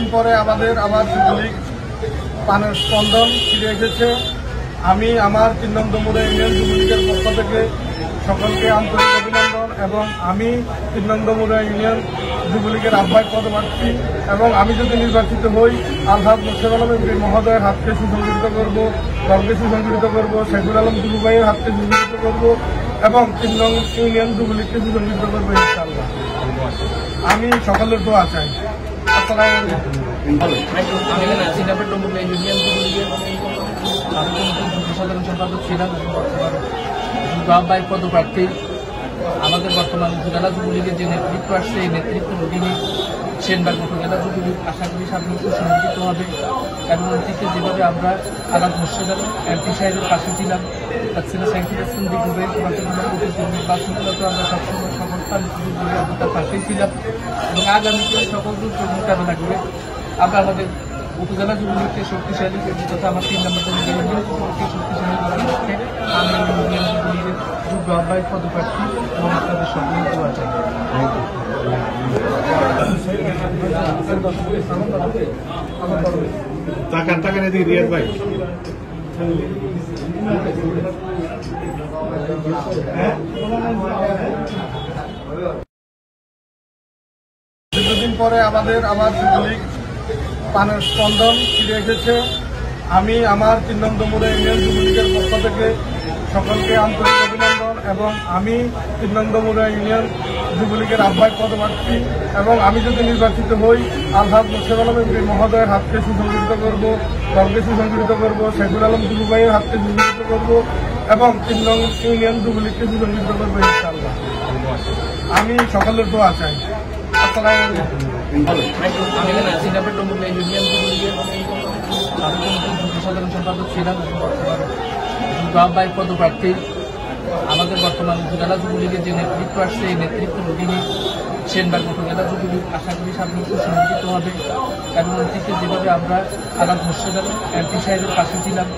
দীর্ঘদিন পরে আমাদের আবার যুবলীগ পানের স্পন্দন ফিরে এসেছে। আমি আমার ৩ নং দমুরা ইউনিয়ন যুবলীগের পক্ষ থেকে সকলকে আন্তরিক অভিনন্দন এবং আমি ৩ নং দমুরা ইউনিয়ন যুবলীগের আহ্বায়ক পদপ্রার্থী এবং আমি যদি নির্বাচিত হই আলহাজ মোর্শেদ আলম এমপি মহোদয়ের হাতকে সুসংগঠিত করব, দলকে সুসংগঠিত করব, শেখুল আলম দুলু ভাইয়ের হাতকে সুসংগঠিত করব এবং ৩ নং ইউনিয়ন যুবলীগকে সুসংগঠিত করবো ইনশাআল্লাহ। আমি সকলের দোয়া চাই। আসসালামু আলাইকুম। সাধারণ সম্পাদক ছিলাম আহ্বায়ক পদপ্রার্থী। আমাদের বর্তমান উপজেলা যুবলীগের যে নেতৃত্ব আসছে এই নেতৃত্বের অধীনে সেনবাগ উপজেলা যুবলীগ আশা করি সামনে সুসংগঠিত হবে এবং অতীতে যেভাবে আমরা আলাদ মোর্শেদ আলম এমপি সাহেবের পাশে ছিলাম, তার ছিল সাইফুল হাসান দিগুবের নির্বাচনগুলোতে আমরা সবসময় সকল আমরা তার পাশেই ছিলাম এবং আগামীতে সকল দূর মোকাবেলা করে আমরা আমাদের উপজেলা যুবলীগকে শক্তিশালী তথা আমার ৩ নম্বর যুবলীগকে শক্তিশালী করার লক্ষ্যে আমি ইউনিয়ন যুবলীগের যুগ্ম আহ্বায়ক পদপ্রার্থী এবং আপনাদের সকলের দোয়া চাই। টাকা এদিকে রিয়াদ ভাই। দীর্ঘদিন পরে আমাদের আবার যুবলীগ পানের স্পন্দন ফিরে এসেছে। আমি আমার ৩ নং দমুরা ইউনিয়ন যুবলীগের পক্ষ থেকে সকলকে আন্তরিক অভিনন্দন এবং আমি ৩ নং দমুরা ইউনিয়ন যুবলীগের আহ্বায়ক পদপ্রার্থী এবং আমি যদি নির্বাচিত হই আলহাজ মোর্শেদ আলম এমপি মহোদয়ের হাতকে সুসংগঠিত করব, দলকে সুসংগঠিত করব, শেখুল আলম দুলু ভাইয়ের হাতকে সুসংগঠিত করব এবং ৩ নং ইউনিয়ন যুবলীগকে সুসংগঠিত করবো ইনশাআল্লাহ। আমি সকলের দোয়া চাই। আসসালামু আলাইকুম। সাধারণ সম্পাদক ছিলাম আহ্বায়ক পদপ্রার্থী। আমাদের বর্তমান উপজেলা যুবলীগের যে নেতৃত্ব আসছে এই নেতৃত্বের অধীনে সেনবাগ উপজেলা যুবলীগ আশা করি সামনে সুসংগঠিত হবে এবং অতীতে যেভাবে আমরা আলাদ মোর্শেদ আলম এমপি সাহেবের পাশে ছিলাম,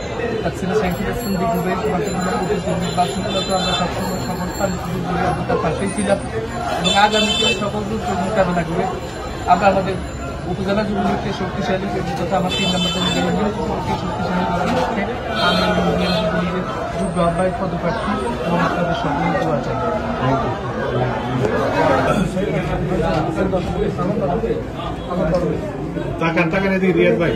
তার ছিল সাইফুল হাসান দিগুবের নির্বাচনগুলোতে আমরা সবসময় সকল আমরা তার পাশেই ছিলাম এবং আগামীতে সকল দূর মোকাবেলা করে আমরা আমাদের উপজেলা যুবলীগকে শক্তিশালী তথা আমার ৩ নম্বর যুবলীগকে শক্তিশালী করার লক্ষ্যে আমি ইউনিয়ন যুবলীগের যুগ্ম আহ্বায়ক পদপ্রার্থী এবং আপনাদের সকলের দোয়া চাই। টাকা এদিকে রিয়াদ ভাই।